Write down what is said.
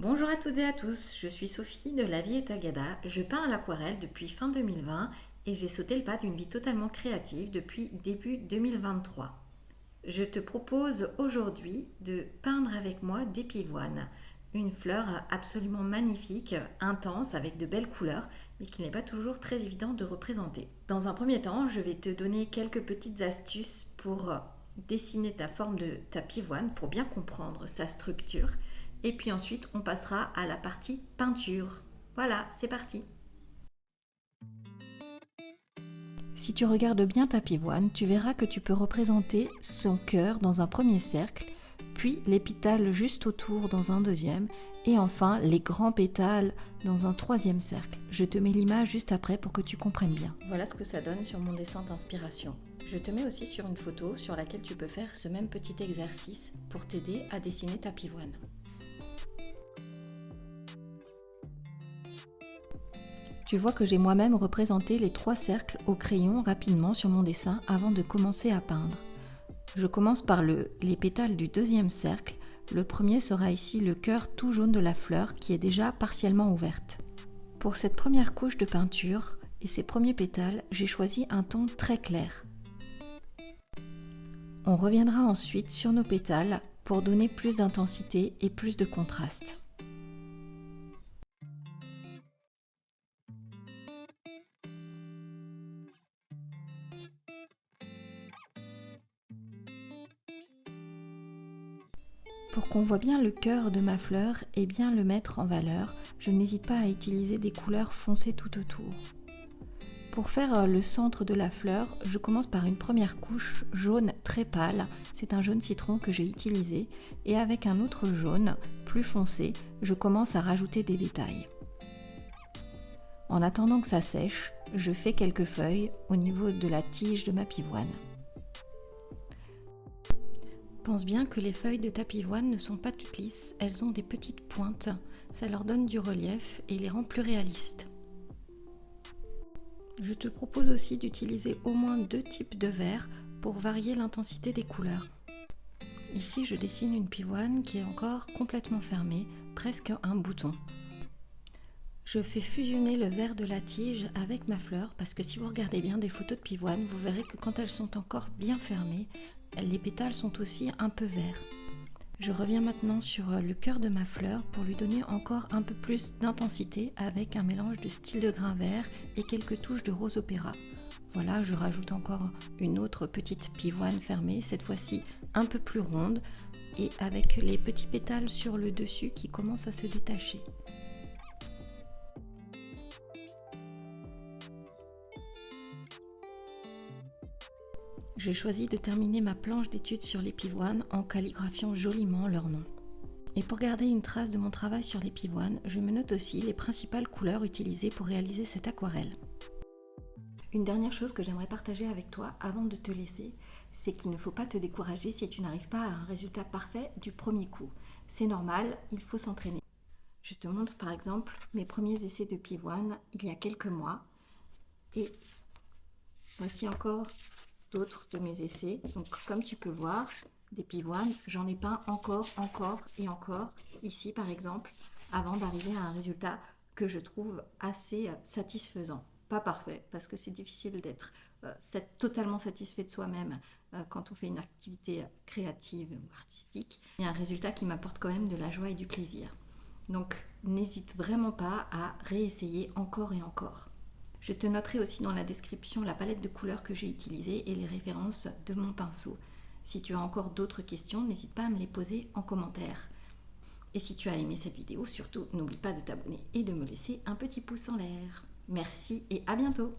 Bonjour à toutes et à tous, je suis Sophie de La Vie est Agada. Je peins à l'aquarelle depuis fin 2020 et j'ai sauté le pas d'une vie totalement créative depuis début 2023. Je te propose aujourd'hui de peindre avec moi des pivoines, une fleur absolument magnifique, intense, avec de belles couleurs, mais qui n'est pas toujours très évident de représenter. Dans un premier temps, je vais te donner quelques petites astuces pour dessiner la forme de ta pivoine, pour bien comprendre sa structure. Et puis ensuite, on passera à la partie peinture. Voilà, c'est parti. Si tu regardes bien ta pivoine, tu verras que tu peux représenter son cœur dans un premier cercle, puis les pétales juste autour dans un deuxième, et enfin les grands pétales dans un troisième cercle. Je te mets l'image juste après pour que tu comprennes bien. Voilà ce que ça donne sur mon dessin d'inspiration. Je te mets aussi sur une photo sur laquelle tu peux faire ce même petit exercice pour t'aider à dessiner ta pivoine. Tu vois que j'ai moi-même représenté les 3 cercles au crayon rapidement sur mon dessin avant de commencer à peindre. Je commence par les pétales du deuxième cercle. Le premier sera ici le cœur tout jaune de la fleur qui est déjà partiellement ouverte. Pour cette première couche de peinture et ces premiers pétales, j'ai choisi un ton très clair. On reviendra ensuite sur nos pétales pour donner plus d'intensité et plus de contraste. Pour qu'on voit bien le cœur de ma fleur et bien le mettre en valeur, je n'hésite pas à utiliser des couleurs foncées tout autour. Pour faire le centre de la fleur, je commence par une première couche jaune très pâle, c'est un jaune citron que j'ai utilisé, et avec un autre jaune plus foncé, je commence à rajouter des détails. En attendant que ça sèche, je fais quelques feuilles au niveau de la tige de ma pivoine. Pense bien que les feuilles de ta pivoine ne sont pas toutes lisses, elles ont des petites pointes, ça leur donne du relief et les rend plus réalistes. Je te propose aussi d'utiliser au moins 2 types de verre pour varier l'intensité des couleurs. Ici, je dessine une pivoine qui est encore complètement fermée, presque un bouton. Je fais fusionner le vert de la tige avec ma fleur parce que si vous regardez bien des photos de pivoine, vous verrez que quand elles sont encore bien fermées, les pétales sont aussi un peu verts. Je reviens maintenant sur le cœur de ma fleur pour lui donner encore un peu plus d'intensité avec un mélange de style de grain vert et quelques touches de rose opéra. Voilà, je rajoute encore une autre petite pivoine fermée, cette fois-ci un peu plus ronde et avec les petits pétales sur le dessus qui commencent à se détacher. J'ai choisi de terminer ma planche d'études sur les pivoines en calligraphiant joliment leur nom. Et pour garder une trace de mon travail sur les pivoines, je me note aussi les principales couleurs utilisées pour réaliser cette aquarelle. Une dernière chose que j'aimerais partager avec toi avant de te laisser, c'est qu'il ne faut pas te décourager si tu n'arrives pas à un résultat parfait du premier coup. C'est normal, il faut s'entraîner. Je te montre par exemple mes premiers essais de pivoine il y a quelques mois. Et voici encore d'autres de mes essais. Donc comme tu peux voir, des pivoines, j'en ai peint encore et encore, ici par exemple, avant d'arriver à un résultat que je trouve assez satisfaisant. Pas parfait, parce que c'est difficile d'être totalement satisfait de soi-même quand on fait une activité créative ou artistique. Il y a un résultat qui m'apporte quand même de la joie et du plaisir. Donc n'hésite vraiment pas à réessayer encore et encore. Je te noterai aussi dans la description la palette de couleurs que j'ai utilisée et les références de mon pinceau. Si tu as encore d'autres questions, n'hésite pas à me les poser en commentaire. Et si tu as aimé cette vidéo, surtout n'oublie pas de t'abonner et de me laisser un petit pouce en l'air. Merci et à bientôt!